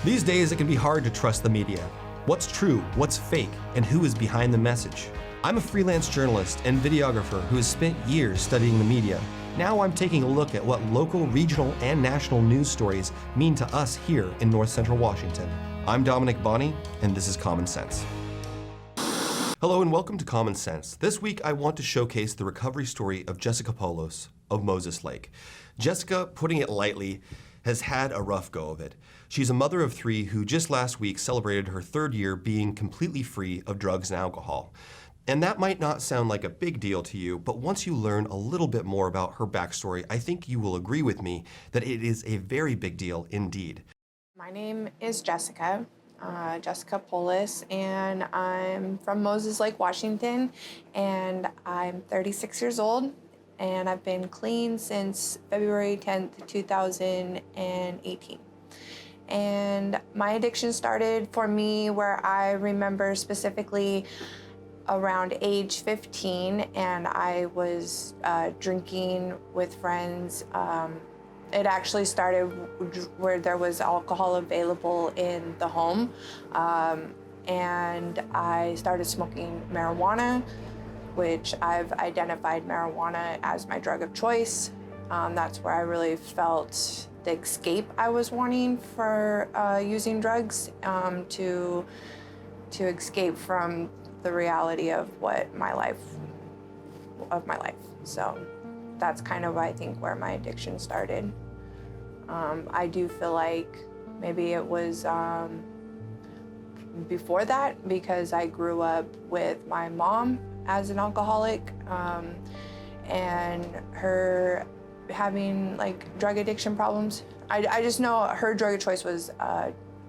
These days, it can be hard to trust the media. What's true, what's fake, and who is behind the message? I'm a freelance journalist and videographer who has spent years studying the media. Now I'm taking a look at what local, regional, and national news stories mean to us here in North Central Washington. I'm Dominick Bonny, and this is Common Sense. Hello and welcome to Common Sense. This week I want to showcase the recovery story of Jessica Poulos of Moses Lake. Jessica, putting it lightly, has had a rough go of it. She's a mother of three who just last week celebrated her third year being completely free of drugs and alcohol. And that might not sound like a big deal to you, but once you learn a little bit more about her backstory, I think you will agree with me that it is a very big deal indeed. My name is Jessica Poulos, and I'm from Moses Lake, Washington, and I'm 36 years old, and I've been clean since February 10th, 2018. And my addiction started for me where I remember specifically around age 15, and I was drinking with friends. It actually started where there was alcohol available in the home, and I started smoking marijuana, which I've identified marijuana as my drug of choice. That's where I really felt the escape I was wanting for using drugs, to escape from the reality of my life. So that's kind of, I think, where my addiction started. I do feel like maybe it was before that, because I grew up with my mom as an alcoholic, and her having like drug addiction problems. I just know her drug of choice was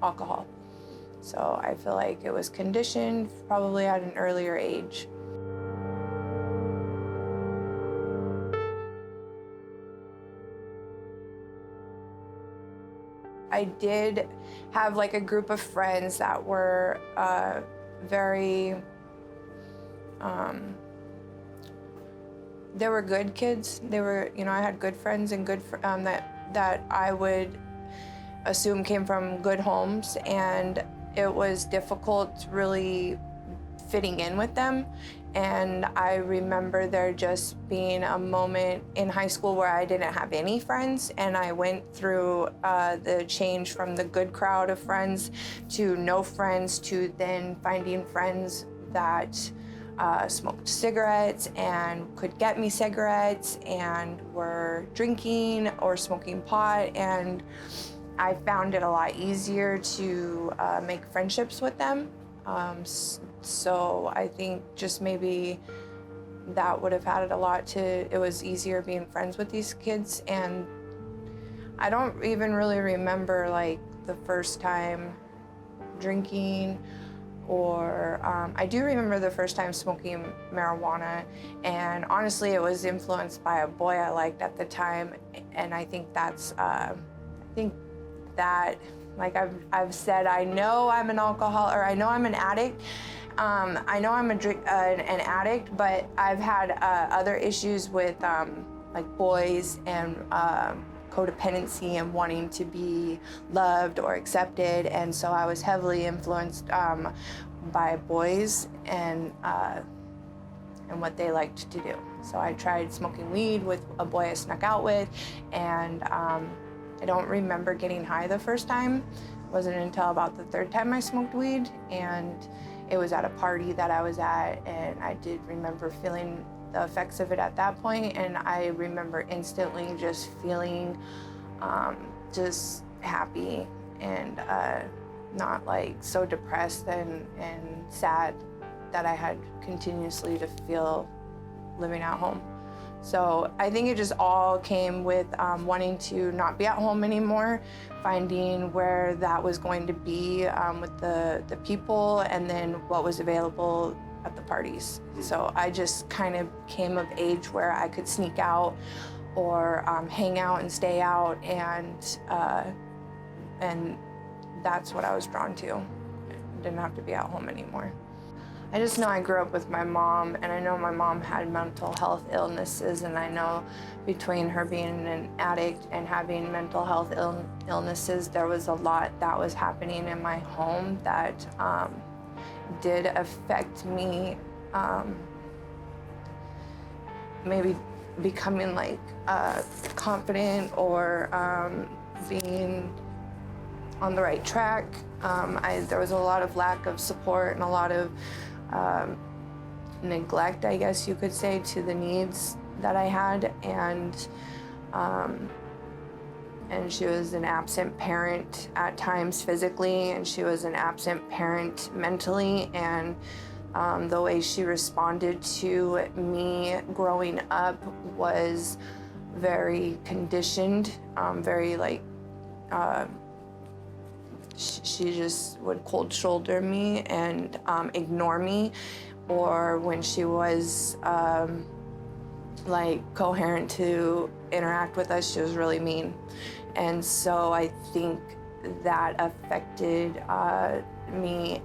alcohol. So I feel like it was conditioned probably at an earlier age. I did have like a group of friends that were very, they were good kids. They were, I had good friends and good that I would assume came from good homes, and it was difficult really fitting in with them. And I remember there just being a moment in high school where I didn't have any friends, and I went through the change from the good crowd of friends to no friends, to then finding friends that smoked cigarettes and could get me cigarettes and were drinking or smoking pot, and I found it a lot easier to make friendships with them. So I think just maybe that would have added a lot to, it was easier being friends with these kids. And I don't even really remember like the first time drinking, or I do remember the first time smoking marijuana, and honestly it was influenced by a boy I liked at the time. And I think that's, like I've said, I know I'm an alcoholic, or I know I'm an addict. I know I'm an addict, but I've had other issues with like boys and codependency and wanting to be loved or accepted. And so I was heavily influenced by boys and what they liked to do. So I tried smoking weed with a boy I snuck out with, and I don't remember getting high the first time. It wasn't until about the third time I smoked weed, and it was at a party that I was at, and I did remember feeling the effects of it at that point, and I remember instantly just feeling just happy and not like so depressed and sad that I had continuously to feel living at home. So I think it just all came with wanting to not be at home anymore, finding where that was going to be with the people, and then what was available at the parties. So I just kind of came of age where I could sneak out or hang out and stay out, and that's what I was drawn to. I didn't have to be at home anymore. I just know I grew up with my mom, and I know my mom had mental health illnesses, and I know between her being an addict and having mental health illnesses, there was a lot that was happening in my home that did affect me, maybe becoming like confident or being on the right track. There was a lot of lack of support and a lot of neglect, I guess you could say, to the needs that I had, and she was an absent parent at times physically, and she was an absent parent mentally, and the way she responded to me growing up was very conditioned, very like, she just would cold shoulder me and ignore me, or when she was like coherent to interact with us, she was really mean. And so I think that affected me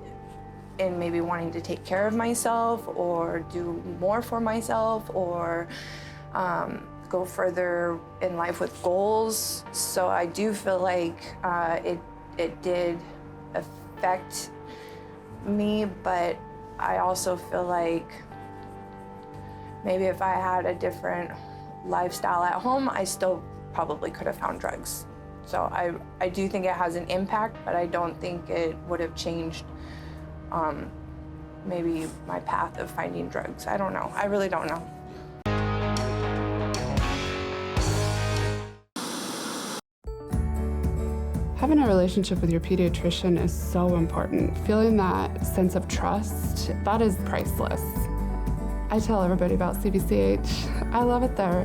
in maybe wanting to take care of myself or do more for myself or go further in life with goals. So I do feel like it did affect me, but I also feel like maybe if I had a different lifestyle at home, I still probably could have found drugs. So I do think it has an impact, but I don't think it would have changed maybe my path of finding drugs. I don't know. I really don't know. Having a relationship with your pediatrician is so important. Feeling that sense of trust, that is priceless. I tell everybody about CBCH. I love it there.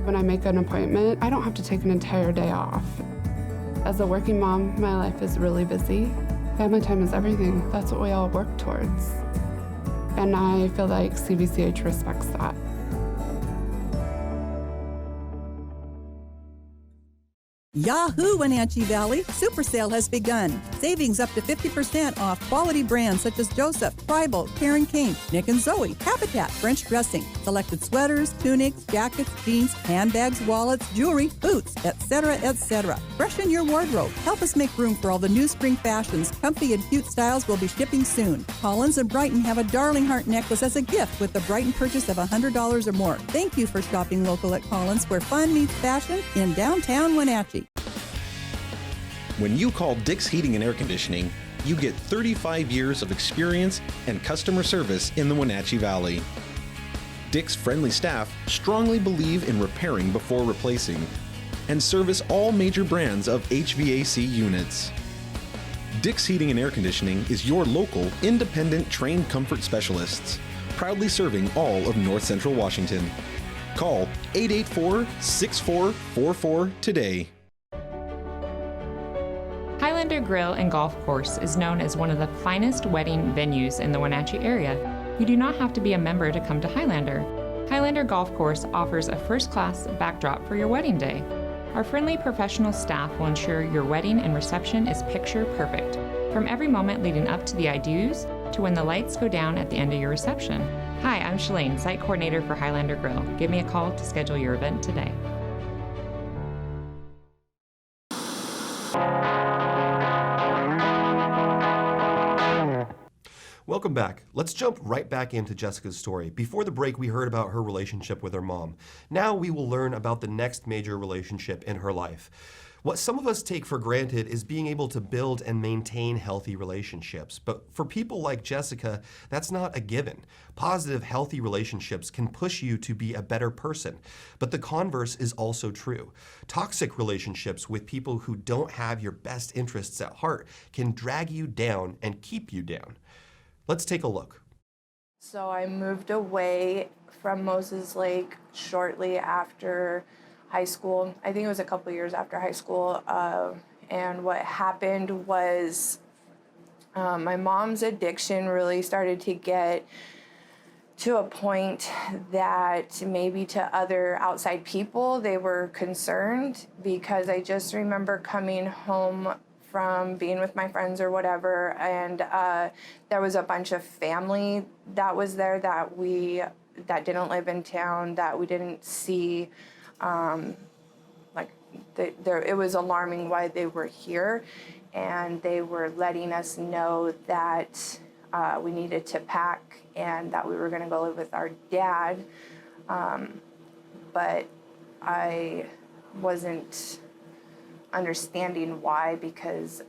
When I make an appointment, I don't have to take an entire day off. As a working mom, my life is really busy. Family time is everything. That's what we all work towards. And I feel like CBCH respects that. Yahoo, Wenatchee Valley! Super Sale has begun. Savings up to 50% off quality brands such as Joseph, Tribal, Karen Kane, Nick and Zoe, Habitat, French Dressing, selected sweaters, tunics, jackets, jeans, handbags, wallets, jewelry, boots, etc., etc. Freshen your wardrobe. Help us make room for all the new spring fashions. Comfy and cute styles will be shipping soon. Collins and Brighton have a darling heart necklace as a gift with the Brighton purchase of $100 or more. Thank you for shopping local at Collins, where fun meets fashion in downtown Wenatchee. When you call Dick's Heating and Air Conditioning, you get 35 years of experience and customer service in the Wenatchee Valley. Dick's friendly staff strongly believe in repairing before replacing and service all major brands of HVAC units. Dick's Heating and Air Conditioning is your local, independent, trained comfort specialists, proudly serving all of North Central Washington. Call 884-6444 today. Highlander Grill and Golf Course is known as one of the finest wedding venues in the Wenatchee area. You do not have to be a member to come to Highlander. Highlander Golf Course offers a first-class backdrop for your wedding day. Our friendly professional staff will ensure your wedding and reception is picture perfect, from every moment leading up to the I do's to when the lights go down at the end of your reception. Hi, I'm Shalane, site coordinator for Highlander Grill. Give me a call to schedule your event today. Welcome back. Let's jump right back into Jessica's story. Before the break, we heard about her relationship with her mom. Now we will learn about the next major relationship in her life. What some of us take for granted is being able to build and maintain healthy relationships. But for people like Jessica, that's not a given. Positive, healthy relationships can push you to be a better person. But the converse is also true. Toxic relationships with people who don't have your best interests at heart can drag you down and keep you down. Let's take a look. So I moved away from Moses Lake shortly after high school. I think it was a couple years after high school. And what happened was my mom's addiction really started to get to a point that maybe to other outside people, they were concerned, because I just remember coming home from being with my friends or whatever, and there was a bunch of family that was there that didn't live in town, that we didn't see. It was alarming why they were here, and they were letting us know that we needed to pack and that we were going to go live with our dad. But I wasn't understanding why, because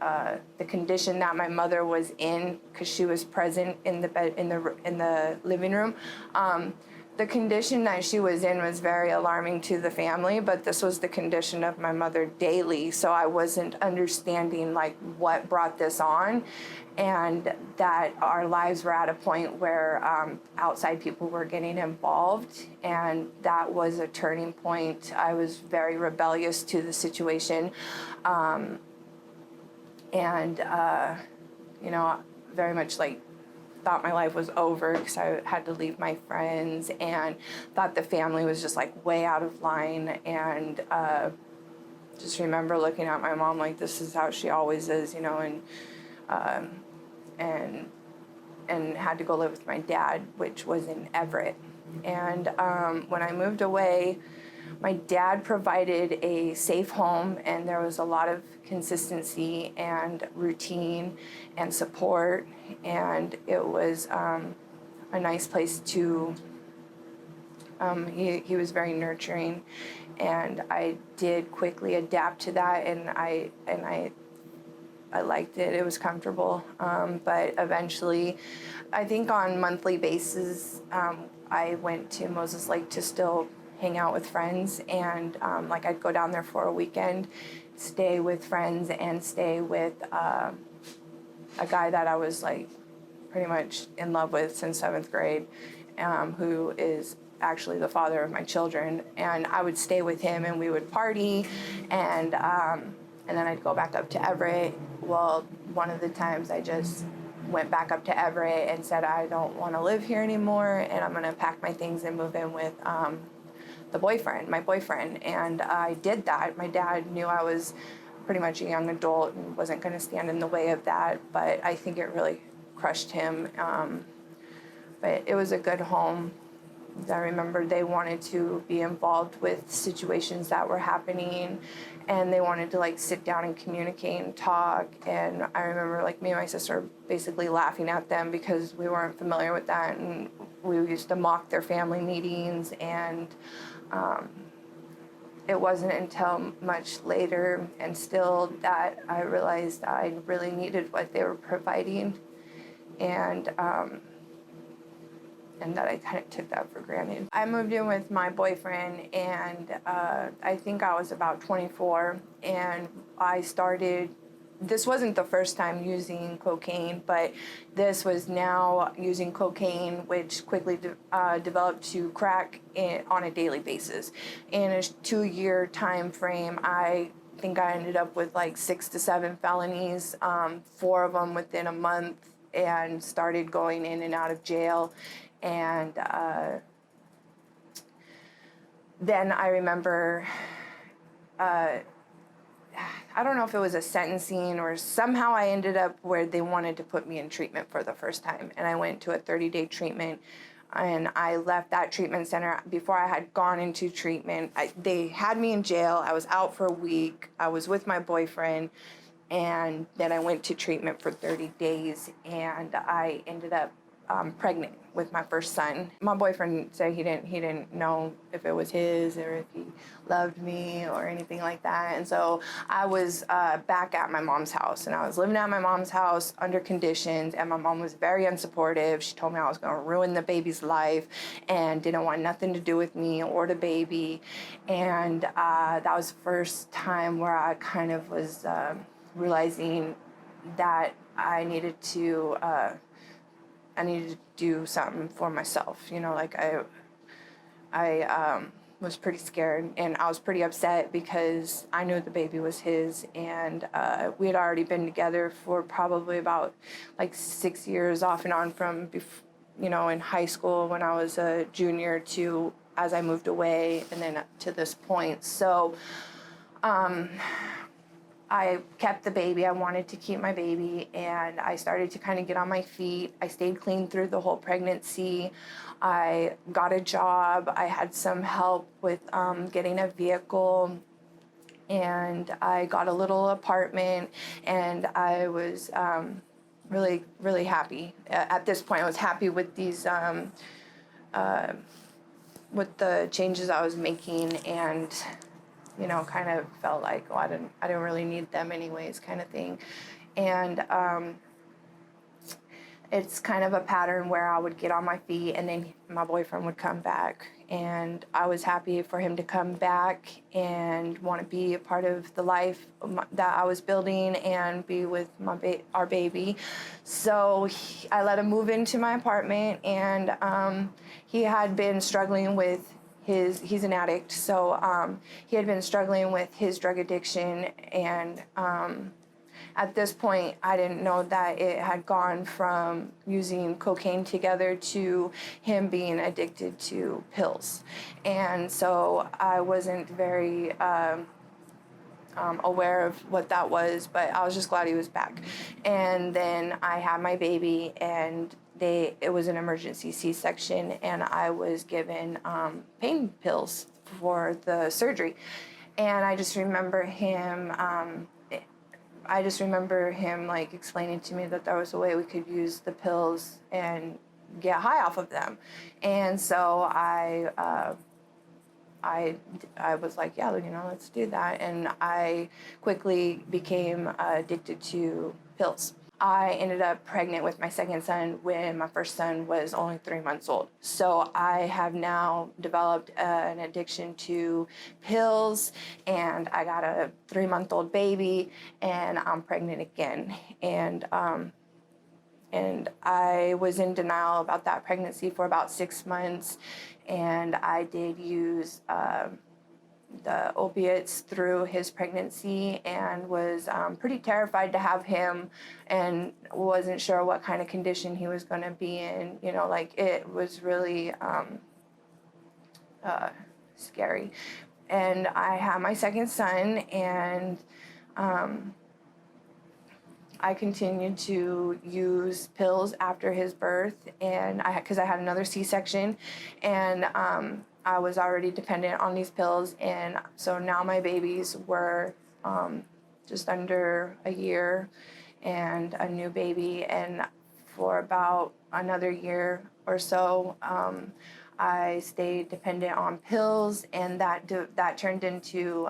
the condition that my mother was in, because she was present in the bed in the living room, the condition that she was in was very alarming to the family, but this was the condition of my mother daily, so I wasn't understanding like what brought this on, and that our lives were at a point where outside people were getting involved, and that was a turning point. I was very rebellious to the situation, very much like thought my life was over because I had to leave my friends, and thought the family was just like way out of line, and just remember looking at my mom like, this is how she always is, and had to go live with my dad, which was in Everett. And when I moved away, my dad provided a safe home, and there was a lot of consistency and routine and support, and it was a nice place to, he was very nurturing, and I did quickly adapt to that, and I liked it. It was comfortable, but eventually, I think on monthly basis, I went to Moses Lake to still hang out with friends, and I'd go down there for a weekend, stay with friends, and stay with a guy that I was like pretty much in love with since 7th grade, who is actually the father of my children, and I would stay with him, and we would party, and then I'd go back up to Everett. Well, one of the times I just went back up to Everett and said, I don't want to live here anymore, and I'm going to pack my things and move in with my boyfriend, and I did that. My dad knew I was pretty much a young adult and wasn't going to stand in the way of that, but I think it really crushed him. But it was a good home. I remember they wanted to be involved with situations that were happening, and they wanted to like sit down and communicate and talk, and I remember like me and my sister basically laughing at them because we weren't familiar with that, and we used to mock their family meetings, and it wasn't until much later and still that I realized I really needed what they were providing, and that I kind of took that for granted. I moved in with my boyfriend, and I think I was about 24, and this wasn't the first time using cocaine, but this was now using cocaine, which quickly developed to crack on a daily basis. In a 2-year time frame, I think I ended up with like 6 to 7 felonies, 4 of them within a month, and started going in and out of jail. And then I remember, I don't know if it was a sentencing or somehow I ended up where they wanted to put me in treatment for the first time. And I went to a 30-day treatment, and I left that treatment center before I had gone into treatment. They had me in jail. I was out for a week. I was with my boyfriend, and then I went to treatment for 30 days, and I ended up pregnant with my first son. My boyfriend said he didn't know if it was his or if he loved me or anything like that. And so I was back at my mom's house, and I was living at my mom's house under conditions, and my mom was very unsupportive. She told me I was going to ruin the baby's life and didn't want nothing to do with me or the baby. And that was the first time where I kind of was realizing that I needed to do something for myself. I was pretty scared, and I was pretty upset because I knew the baby was his, and we had already been together for probably about like 6 years off and on from, in high school when I was a junior to as I moved away, and then up to this point. So I kept the baby. I wanted to keep my baby, and I started to kind of get on my feet. I stayed clean through the whole pregnancy. I got a job. I had some help with getting a vehicle, and I got a little apartment, and I was really, really happy. At this point, I was happy with these, with the changes I was making, and kind of felt like, I didn't really need them anyways, kind of thing. And it's kind of a pattern where I would get on my feet, and then my boyfriend would come back, and I was happy for him to come back and want to be a part of the life that I was building and be with our baby. So I let him move into my apartment, and he had been struggling with he's an addict, so he had been struggling with his drug addiction, and at this point, I didn't know that it had gone from using cocaine together to him being addicted to pills. And so I wasn't very aware of what that was, but I was just glad he was back. And then I had my baby, and it was an emergency C-section, and I was given pain pills for the surgery. And I just remember him like explaining to me that there was a way we could use the pills and get high off of them. And so I was like, yeah, let's do that. And I quickly became addicted to pills. I ended up pregnant with my second son when my first son was only 3 months old. So I have now developed an addiction to pills, and I got a 3-month-old baby, and I'm pregnant again. And I was in denial about that pregnancy for about 6 months, and I did use the opiates through his pregnancy, and was pretty terrified to have him, and wasn't sure what kind of condition he was going to be in. It was really scary. And I had my second son, and I continued to use pills after his birth, and because I had another C-section, and I was already dependent on these pills, and so now my babies were just under a year and a new baby, and for about another year or so, I stayed dependent on pills, and that turned into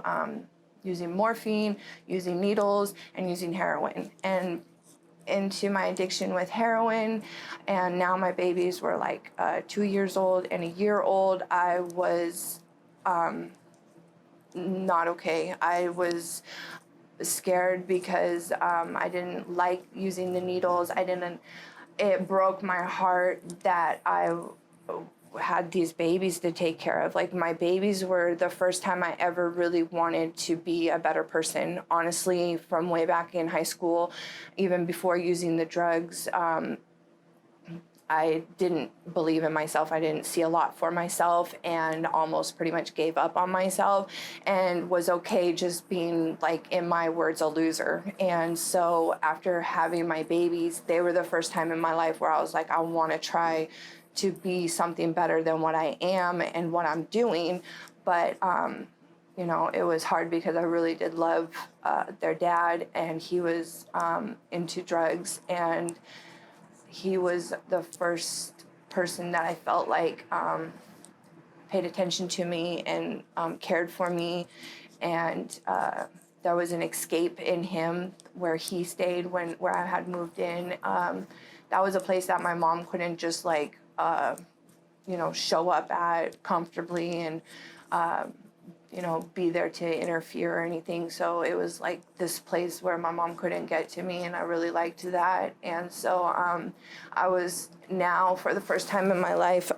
using morphine, using needles, and using heroin, and into my addiction with heroin. And now my babies were like 2 years old and a year old. I was not okay. I was scared because I didn't like using the needles. It broke my heart that I had these babies to take care of. Like, my babies were the first time I ever really wanted to be a better person. Honestly, from way back in high school, even before using the drugs, I didn't believe in myself. I didn't see a lot for myself, and almost pretty much gave up on myself, and was okay just being, like, in my words, a loser. And so after having my babies, they were the first time in my life where I was like, I want to try to be something better than what I am and what I'm doing. But it was hard because I really did love their dad, and he was into drugs, and he was the first person that I felt like paid attention to me and cared for me. And there was an escape in him where he stayed where I had moved in. That was a place that my mom couldn't just show up at comfortably and be there to interfere or anything. So it was like this place where my mom couldn't get to me, and I really liked that. And so I was now, for the first time in my life,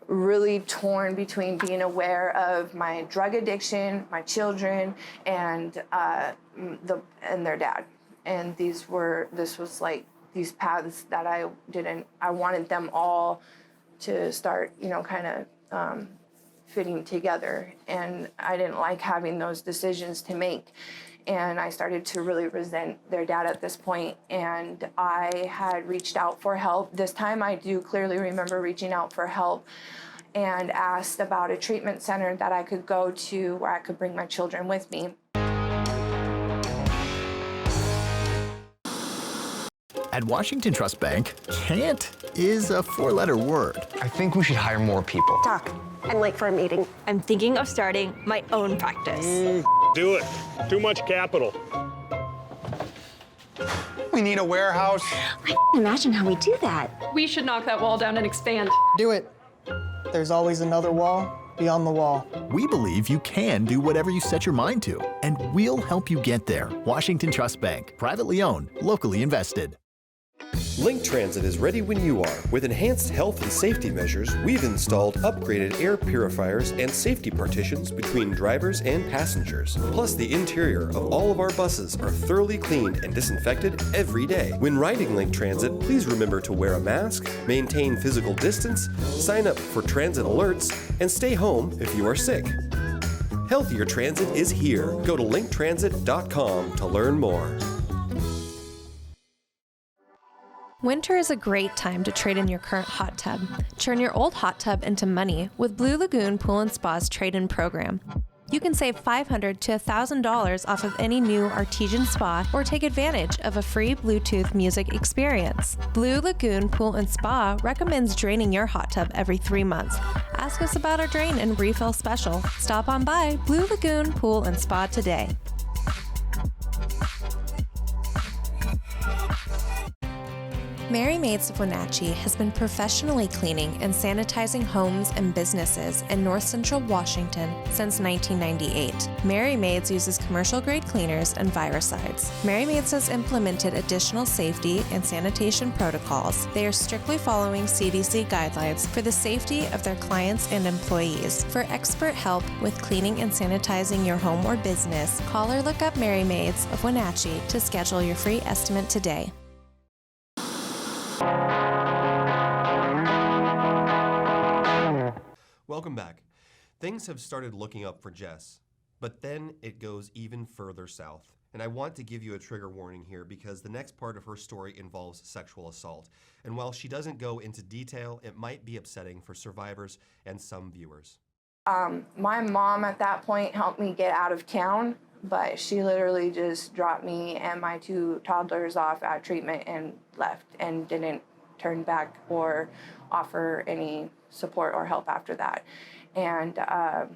really torn between being aware of my drug addiction, my children, and their dad. And this was like these paths that I wanted them all to start, kind of fitting together, and I didn't like having those decisions to make. And I started to really resent their dad at this point, and I had reached out for help. This time I do clearly remember reaching out for help and asked about a treatment center that I could go to where I could bring my children with me. At Washington Trust Bank, can't is a four-letter word. I think we should hire more people. Doc, I'm late for a meeting. I'm thinking of starting my own practice. Do it. Too much capital. We need a warehouse. I can't imagine how we do that. We should knock that wall down and expand. Do it. There's always another wall beyond the wall. We believe you can do whatever you set your mind to, and we'll help you get there. Washington Trust Bank, privately owned, locally invested. Link Transit is ready when you are. With enhanced health and safety measures, we've installed upgraded air purifiers and safety partitions between drivers and passengers. Plus, the interior of all of our buses are thoroughly cleaned and disinfected every day. When riding Link Transit, please remember to wear a mask, maintain physical distance, sign up for transit alerts, and stay home if you are sick. Healthier Transit is here. Go to linktransit.com to learn more. Winter is a great time to trade in your current hot tub. Turn your old hot tub into money with Blue Lagoon Pool & Spa's trade-in program. You can save $500 to $1,000 off of any new artesian spa or take advantage of a free Bluetooth music experience. Blue Lagoon Pool & Spa recommends draining your hot tub every 3 months. Ask us about our drain and refill special. Stop on by Blue Lagoon Pool & Spa today. Merry Maids of Wenatchee has been professionally cleaning and sanitizing homes and businesses in North Central Washington since 1998. Merry Maids uses commercial-grade cleaners and viricides. Merry Maids has implemented additional safety and sanitation protocols. They are strictly following CDC guidelines for the safety of their clients and employees. For expert help with cleaning and sanitizing your home or business, call or look up Merry Maids of Wenatchee to schedule your free estimate today. Welcome back. Things have started looking up for Jess, but then it goes even further south. And I want to give you a trigger warning here because the next part of her story involves sexual assault. And while she doesn't go into detail, it might be upsetting for survivors and some viewers. My mom at that point helped me get out of town, but she literally just dropped me and my 2 toddlers off at treatment and left and didn't turn back or offer any support or help after that. And I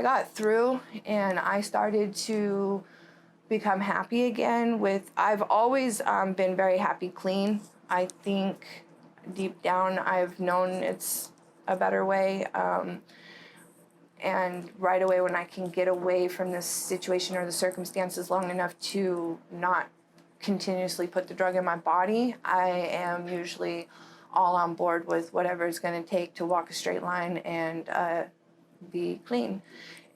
got through and I started to become happy again I've always been very happy clean. I think deep down I've known it's a better way. And right away when I can get away from this situation or the circumstances long enough to not continuously put the drug in my body, I am usually all on board with whatever it's going to take to walk a straight line and be clean.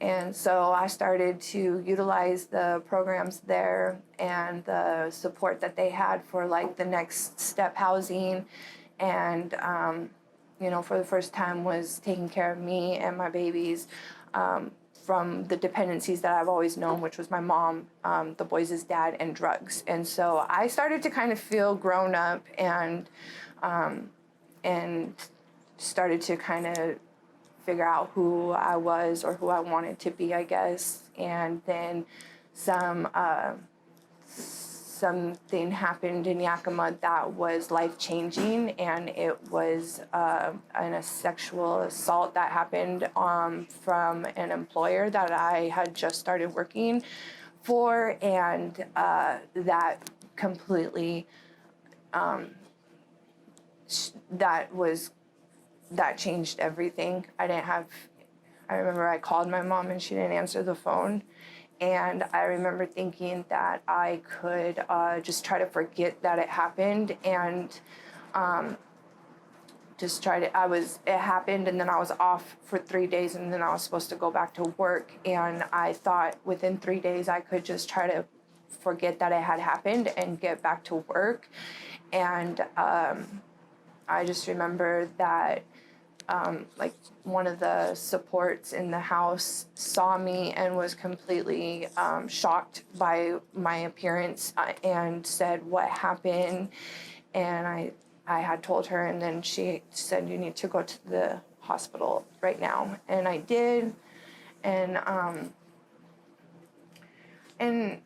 And so I started to utilize the programs there and the support that they had for like the next step housing, and for the first time was taking care of me and my babies from the dependencies that I've always known, which was my mom, the boys' dad, and drugs. And so I started to kind of feel grown up and started to kind of figure out who I was or who I wanted to be, I guess. And then something happened in Yakima that was life-changing, and it was a sexual assault that happened from an employer that I had just started working for, and that completely that changed everything. I remember I called my mom and she didn't answer the phone. And I remember thinking that I could just try to forget that it happened and it happened, and then I was off for 3 days, and then I was supposed to go back to work. And I thought within 3 days I could just try to forget that it had happened and get back to work. And I just remember that like one of the supports in the house saw me and was completely shocked by my appearance and said, "What happened?" And I had told her, and then she said, "You need to go to the hospital right now." And I did. And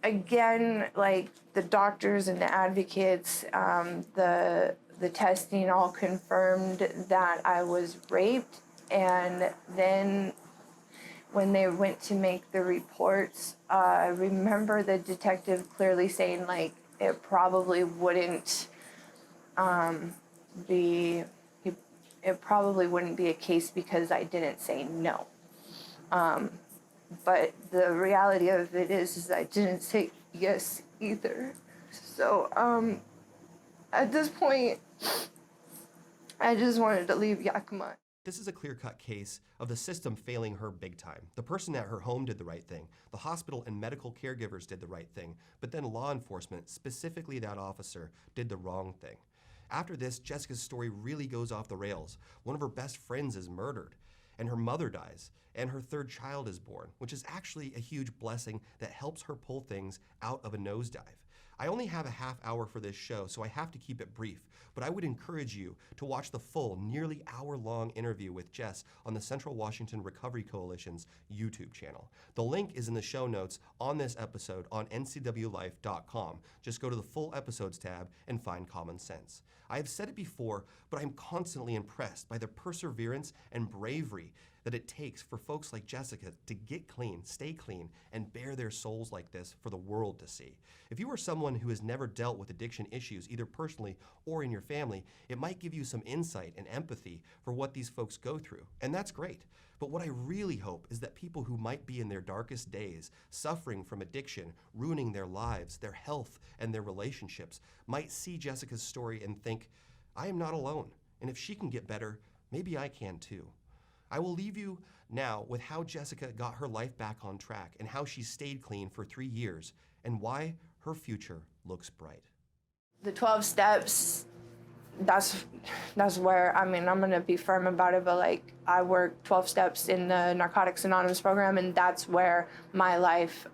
again, like the doctors and the advocates, the testing all confirmed that I was raped. And then when they went to make the reports, I remember the detective clearly saying, like, it probably wouldn't be a case because I didn't say no. But the reality of it is I didn't say yes either. So at this point, I just wanted to leave Yakima. This is a clear-cut case of the system failing her big time. The person at her home did the right thing. The hospital and medical caregivers did the right thing. But then law enforcement, specifically that officer, did the wrong thing. After this, Jessica's story really goes off the rails. One of her best friends is murdered, and her mother dies, and her third child is born, which is actually a huge blessing that helps her pull things out of a nosedive. I only have a half hour for this show, so I have to keep it brief, but I would encourage you to watch the full, nearly hour-long interview with Jess on the Central Washington Recovery Coalition's YouTube channel. The link is in the show notes on this episode on NCWLIFE.com. Just go to the full episodes tab and find common sense. I have said it before, but I'm constantly impressed by the perseverance and bravery that it takes for folks like Jessica to get clean, stay clean, and bear their souls like this for the world to see. If you are someone who has never dealt with addiction issues, either personally or in your family, it might give you some insight and empathy for what these folks go through, and that's great. But what I really hope is that people who might be in their darkest days, suffering from addiction, ruining their lives, their health, and their relationships, might see Jessica's story and think, I am not alone, and if she can get better, maybe I can too. I will leave you now with how Jessica got her life back on track and how she stayed clean for 3 years and why her future looks bright. The 12 steps, that's where, I mean, I'm gonna be firm about it, but like I work 12 steps in the Narcotics Anonymous program, and that's where my life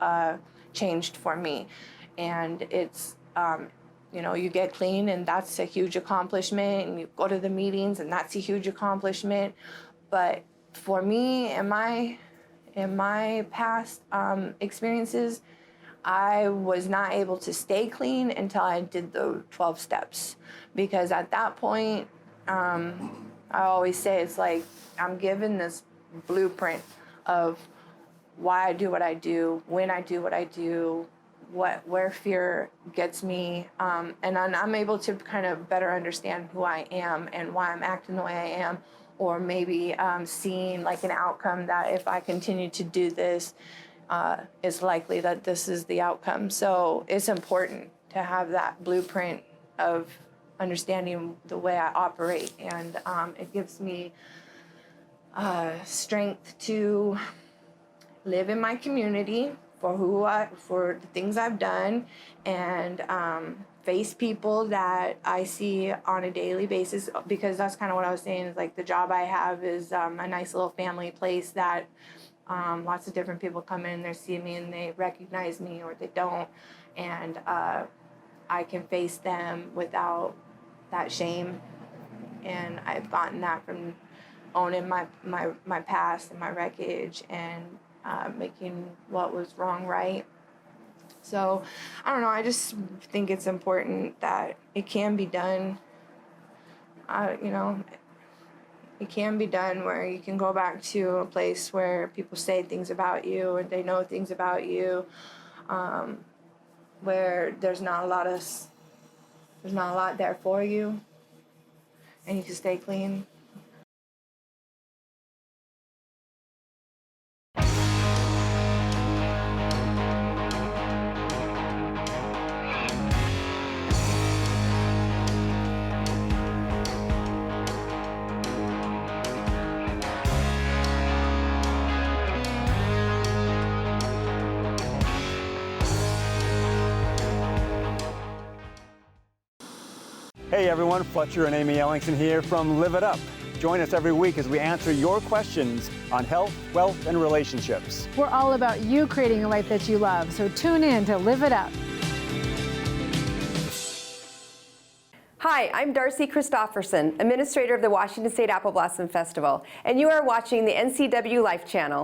changed for me. And it's, you know, you get clean and that's a huge accomplishment, and you go to the meetings and that's a huge accomplishment. But for me, in my past experiences, I was not able to stay clean until I did the 12 steps. Because at that point, I always say it's like I'm given this blueprint of why I do what I do, when I do what I do, where fear gets me, and I'm able to kind of better understand who I am and why I'm acting the way I am. Or maybe seeing like an outcome that if I continue to do this, it's likely that this is the outcome. So it's important to have that blueprint of understanding the way I operate, and it gives me strength to live in my community for the things I've done, and face people that I see on a daily basis, because that's kind of what I was saying, is like the job I have is a nice little family place that lots of different people come in, they see me and they recognize me or they don't, and I can face them without that shame. And I've gotten that from owning my past and my wreckage and making what was wrong right. So, I don't know, I just think it's important that it can be done. You know, it can be done where you can go back to a place where people say things about you and they know things about you, where there's not a lot there for you, and you can stay clean. Hey everyone, Fletcher and Amy Ellingson here from Live It Up. Join us every week as we answer your questions on health, wealth, and relationships. We're all about you creating a life that you love, so tune in to Live It Up. Hi, I'm Darcy Christofferson, Administrator of the Washington State Apple Blossom Festival, and you are watching the NCWLIFE channel.